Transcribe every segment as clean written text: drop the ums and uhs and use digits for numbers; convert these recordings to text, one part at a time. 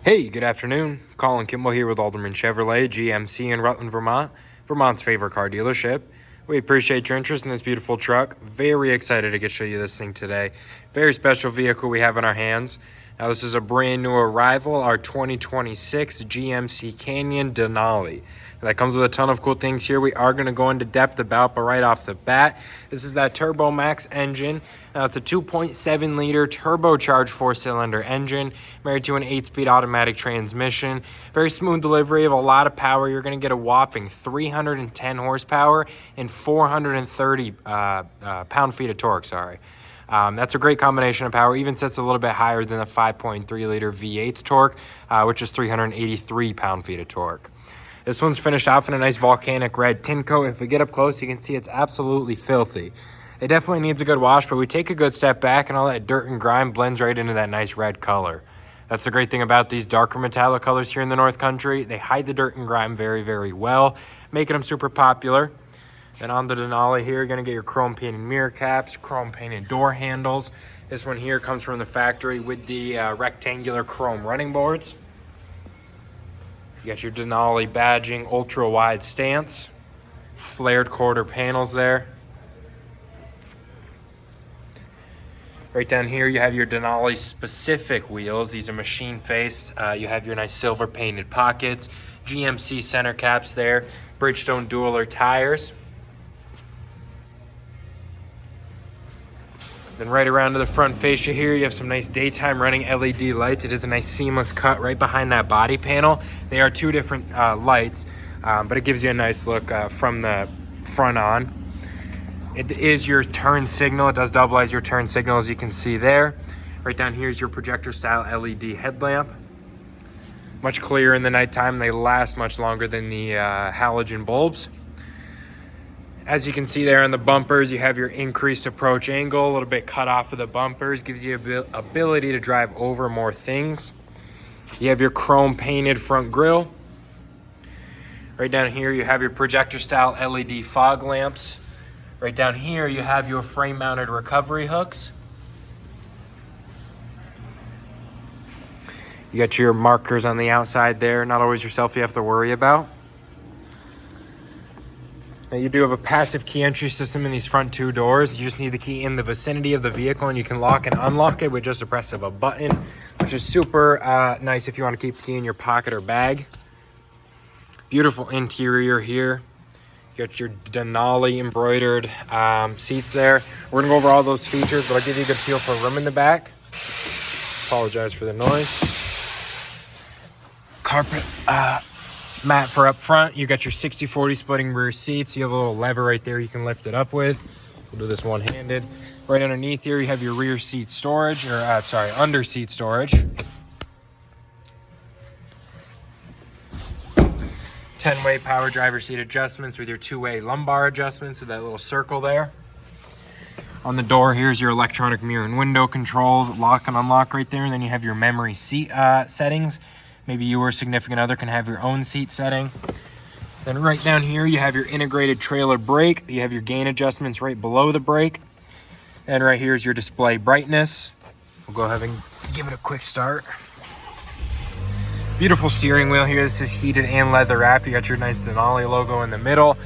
Hey, good afternoon. Colin Kimball here with Alderman Chevrolet, GMC in Rutland, Vermont, Vermont's favorite car dealership. We appreciate your interest in this beautiful truck. Very excited to show you this thing today. Very special vehicle we have in our hands. Now, this is a brand new arrival, our 2026 GMC Canyon Denali. That comes with a ton of cool things here we are going to go into depth about, but right off the bat, this is that Turbomax engine. Now, it's a 2.7 liter turbocharged 4-cylinder engine married to an 8-speed automatic transmission. Very smooth delivery of a lot of power. You're going to get a whopping 310 horsepower and 430 pound-feet of torque, that's a great combination of power. Even sits a little bit higher than the 5.3 liter V8's torque, which is 383 pound-feet of torque. This one's finished off in a nice volcanic red tin coat. If we get up close, you can see it's absolutely filthy. It definitely needs a good wash, but we take a good step back and all that dirt and grime blends right into that nice red color. That's the great thing about these darker metallic colors here in the North Country. They hide the dirt and grime very, very well, making them super popular. Then on the Denali here, you're going to get your chrome painted mirror caps, chrome painted door handles. This one here comes from the factory with the rectangular chrome running boards. You got your Denali badging, ultra wide stance, flared quarter panels there. Right down here, you have your Denali specific wheels. These are machine faced. You have your nice silver painted pockets, GMC center caps there, Bridgestone dueler tires. Then right around to the front fascia here, you have some nice daytime running LED lights. It is a nice seamless cut right behind that body panel. They are two different lights, but it gives you a nice look from the front on. It is your turn signal. It does double as your turn signal, as you can see there. Right down here is your projector style LED headlamp. Much clearer in the nighttime. They last much longer than the halogen bulbs. As you can see there on the bumpers, you have your increased approach angle, a little bit cut off of the bumpers, gives you ability to drive over more things. You have your chrome painted front grille. Right down here, you have your projector style LED fog lamps. Right down here, you have your frame mounted recovery hooks. You got your markers on the outside there, not always yourself you have to worry about. Now, you do have a passive key entry system in these front two doors. You just need the key in the vicinity of the vehicle, and you can lock and unlock it with just a press of a button, which is super nice if you want to keep the key in your pocket or bag. Beautiful interior here. You got your Denali embroidered seats there. We're going to go over all those features, but I'll give you a good feel for room in the back. Apologize for the noise. Carpet mat for up front. You got your 60/40 splitting rear seats. You have a little lever right there you can lift it up with. We'll do this one-handed. Right underneath here, you have your rear seat storage, or under seat storage. 10-way power driver seat adjustments with your 2-way lumbar adjustments, so that little circle there. On the door, here's your electronic mirror and window controls, lock and unlock right there, and then you have your memory seat settings. Maybe you or a significant other can have your own seat setting. Then right down here, you have your integrated trailer brake. You have your gain adjustments right below the brake. And right here is your display brightness. We'll go ahead and give it a quick start. Beautiful steering wheel here. This is heated and leather wrapped. You got your nice Denali logo in the middle.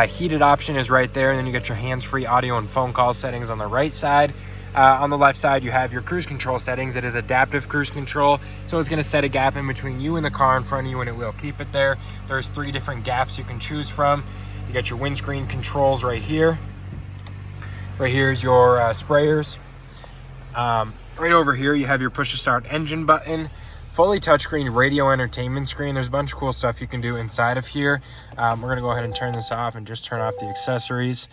Heated option is right there. And then you got your hands-free audio and phone call settings on the right side. On the left side, you have your cruise control settings. It is adaptive cruise control, so it's going to set a gap in between you and the car in front of you, and it will keep it there. There's 3 different gaps you can choose from. You got your windscreen controls right here. Right here is your sprayers. Right over here, you have your push-to-start engine button. Fully touchscreen radio entertainment screen. There's a bunch of cool stuff you can do inside of here. We're going to go ahead and turn this off and just turn off the accessories.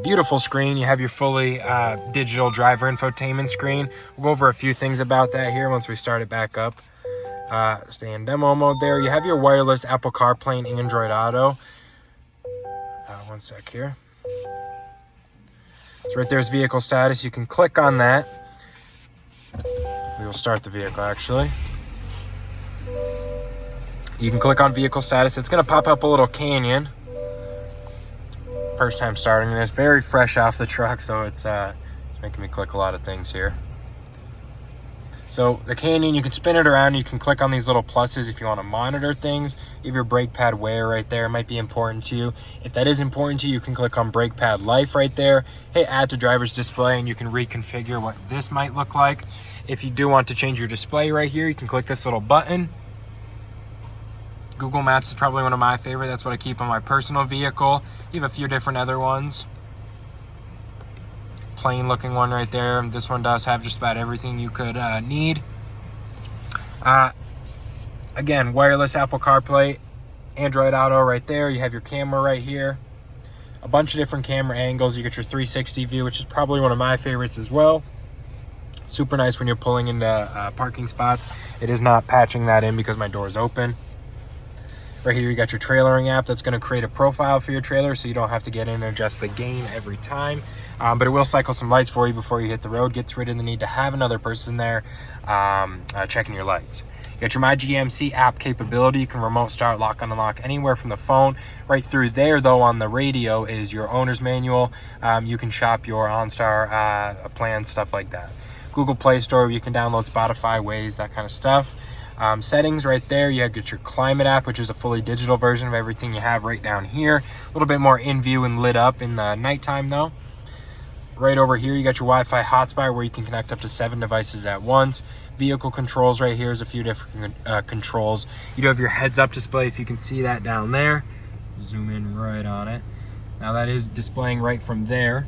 Beautiful screen. You have your fully digital driver infotainment screen. We'll go over a few things about that here once we start it back up. Stay in demo mode there. You have your wireless Apple CarPlay and Android Auto. One sec here. So right there's vehicle status. You can click on that. We will start the vehicle actually. You can click on vehicle status. It's going to pop up a little Canyon. First time starting this, very fresh off the truck, so it's making me click a lot of things here. So the Canyon, you can spin it around. You can click on these little pluses if you want to monitor things. You have your brake pad wear right there. It might be important to you. If that is important to you, you can click on brake pad life right there. Hit add to driver's display, and you can reconfigure what this might look like. If you do want to change your display right here, you can click this little button. Google Maps is probably one of my favorite. That's what I keep on my personal vehicle. You have a few different other ones. Plain looking one right there. This one does have just about everything you could need. Again, wireless Apple CarPlay, Android Auto right there. You have your camera right here. A bunch of different camera angles. You get your 360 view, which is probably one of my favorites as well. Super nice when you're pulling into parking spots. It is not patching that in because my door is open. Right here, you got your trailering app that's going to create a profile for your trailer so you don't have to get in and adjust the gain every time. But it will cycle some lights for you before you hit the road. Gets rid of the need to have another person there checking your lights. You got your My GMC app capability. You can remote start, lock, unlock anywhere from the phone. Right through there, though, on the radio is your owner's manual. You can shop your OnStar plans, stuff like that. Google Play Store, you can download Spotify, Waze, that kind of stuff. Settings right there, you got your climate app, which is a fully digital version of everything you have right down here. A little bit more in view and lit up in the nighttime though. Right over here, you got your Wi-Fi hotspot where you can connect up to 7 devices at once. Vehicle controls right here is a few different controls. You do have your heads up display, if you can see that down there. Zoom in right on it. Now that is displaying right from there.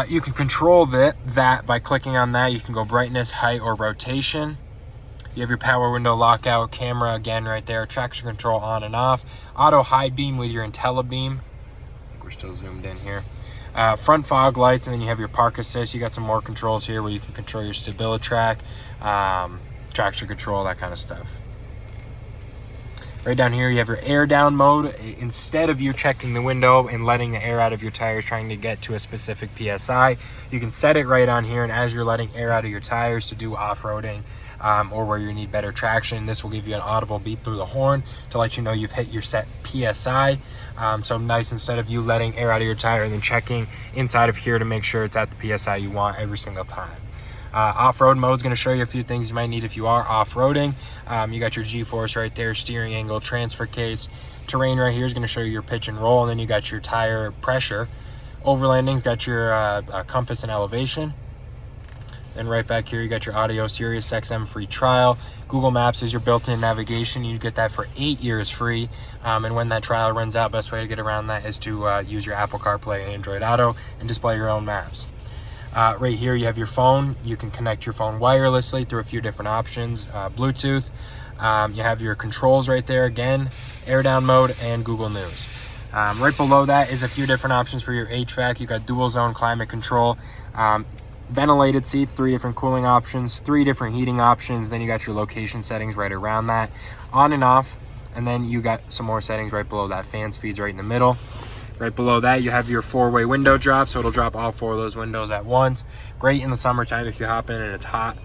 You can control that by clicking on that. You can go brightness, height, or rotation. You have your power window lockout, camera again right there, traction control on and off, auto high beam with your IntelliBeam. I think we're still zoomed in here. Front fog lights, and then you have your park assist. You got some more controls here where you can control your StabiliTrak, traction control, that kind of stuff. Right down here, you have your air down mode. Instead of you checking the window and letting the air out of your tires, trying to get to a specific PSI, you can set it right on here, and as you're letting air out of your tires to do off-roading, or where you need better traction, this will give you an audible beep through the horn to let you know you've hit your set PSI. So nice, instead of you letting air out of your tire and then checking inside of here to make sure it's at the PSI you want every single time. Off-road mode is going to show you a few things you might need if you are off-roading. You got your G-force right there, steering angle, transfer case. Terrain right here is going to show you your pitch and roll, and then you got your tire pressure. Overlanding's got your compass and elevation. Then right back here, you got your audio, Sirius XM free trial. Google Maps is your built-in navigation. You get that for 8 years free. And when that trial runs out, best way to get around that is to use your Apple CarPlay, Android Auto, and display your own maps. Right here, you have your phone. You can connect your phone wirelessly through a few different options. Bluetooth. You have your controls right there again, air down mode, and Google News. Right below that is a few different options for your HVAC. You got dual zone climate control. Ventilated seats, 3 different cooling options, 3 different heating options. Then you got your location settings right around that, on and off. And then you got some more settings right below that, fan speeds right in the middle. Right below that, you have your 4-way window drop, so it'll drop all 4 of those windows at once. Great in the summertime if you hop in and it's hot.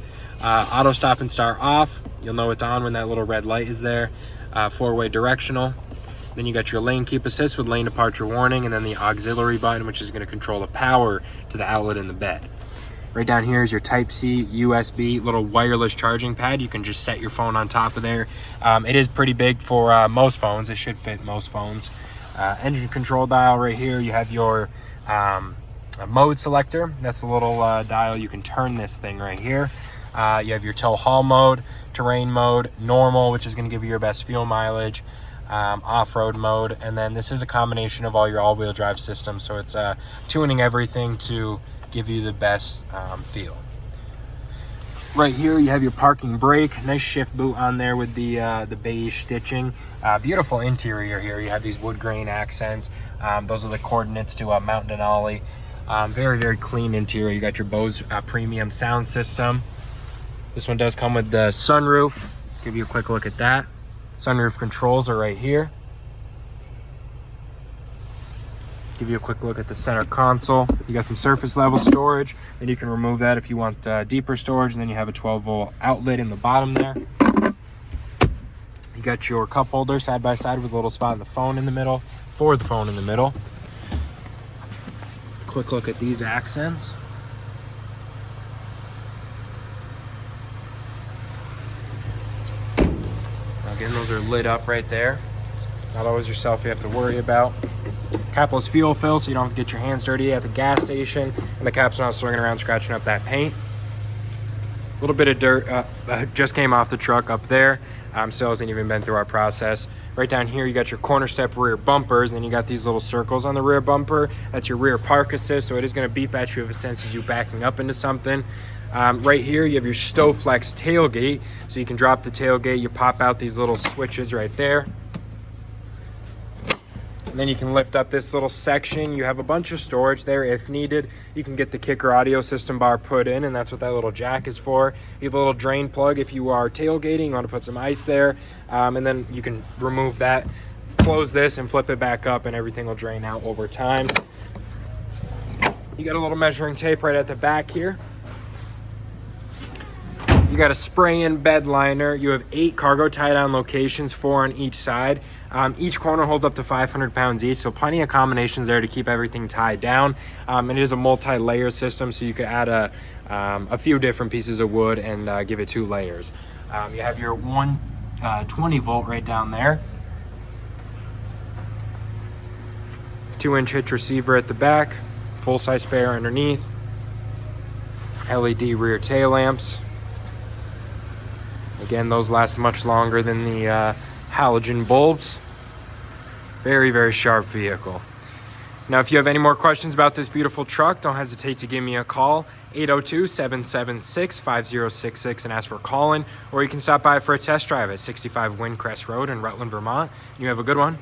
Auto stop and start off. You'll know it's on when that little red light is there. 4-way directional. Then you got your lane keep assist with lane departure warning, and then the auxiliary button, which is going to control the power to the outlet in the bed. Right down here is your Type-C USB little wireless charging pad. You can just set your phone on top of there. It is pretty big for most phones. It should fit most phones. Engine control dial right here. You have your mode selector. That's the little dial. You can turn this thing right here. You have your tow haul mode, terrain mode, normal, which is going to give you your best fuel mileage, off-road mode, and then this is a combination of all your all-wheel drive systems, so it's tuning everything to give you the best feel. Right here you have your parking brake, nice shift boot on there with the beige stitching. Beautiful interior here. You have these wood grain accents. Those are the coordinates to Mount Denali. Very, very clean interior. You got your Bose premium sound system. This one does come with the sunroof. Give you a quick look at that. Sunroof controls are right here. Give you a quick look at the center console. You got some surface level storage, and you can remove that if you want deeper storage, and then you have a 12-volt outlet in the bottom there. You got your cup holder side by side with a little spot in the phone in the middle, for the phone in the middle. Quick look at these accents. Again, those are lit up right there. Not always yourself you have to worry about. Capless fuel fill, so you don't have to get your hands dirty at the gas station, and the cap's not swinging around scratching up that paint. A little bit of dirt just came off the truck up there. Still hasn't even been through our process. Right down here, you got your corner step rear bumpers, and then you got these little circles on the rear bumper. That's your rear park assist, so it is going to beep at you if it senses you backing up into something. Right here, you have your StowFlex tailgate, so you can drop the tailgate. You pop out these little switches right there. And then you can lift up this little section. You have a bunch of storage there if needed. You can get the kicker audio system bar put in, and that's what that little jack is for. You have a little drain plug if you are tailgating, you want to put some ice there. And then you can remove that, close this, and flip it back up, and everything will drain out over time. You got a little measuring tape right at the back here. You got a spray-in bed liner. You have 8 cargo tie-down locations, 4 on each side. Each corner holds up to 500 pounds each, so plenty of combinations there to keep everything tied down. And it is a multi-layer system, so you could add a few different pieces of wood and give it 2 layers. You have your 120 volt right down there. 2-inch hitch receiver at the back. Full-size spare underneath. LED rear tail lamps. Again, those last much longer than the halogen bulbs. Very, very sharp vehicle. Now, if you have any more questions about this beautiful truck, don't hesitate to give me a call, 802-776-5066, and ask for calling, or you can stop by for a test drive at 65 Windcrest Road in Rutland, Vermont. You have a good one.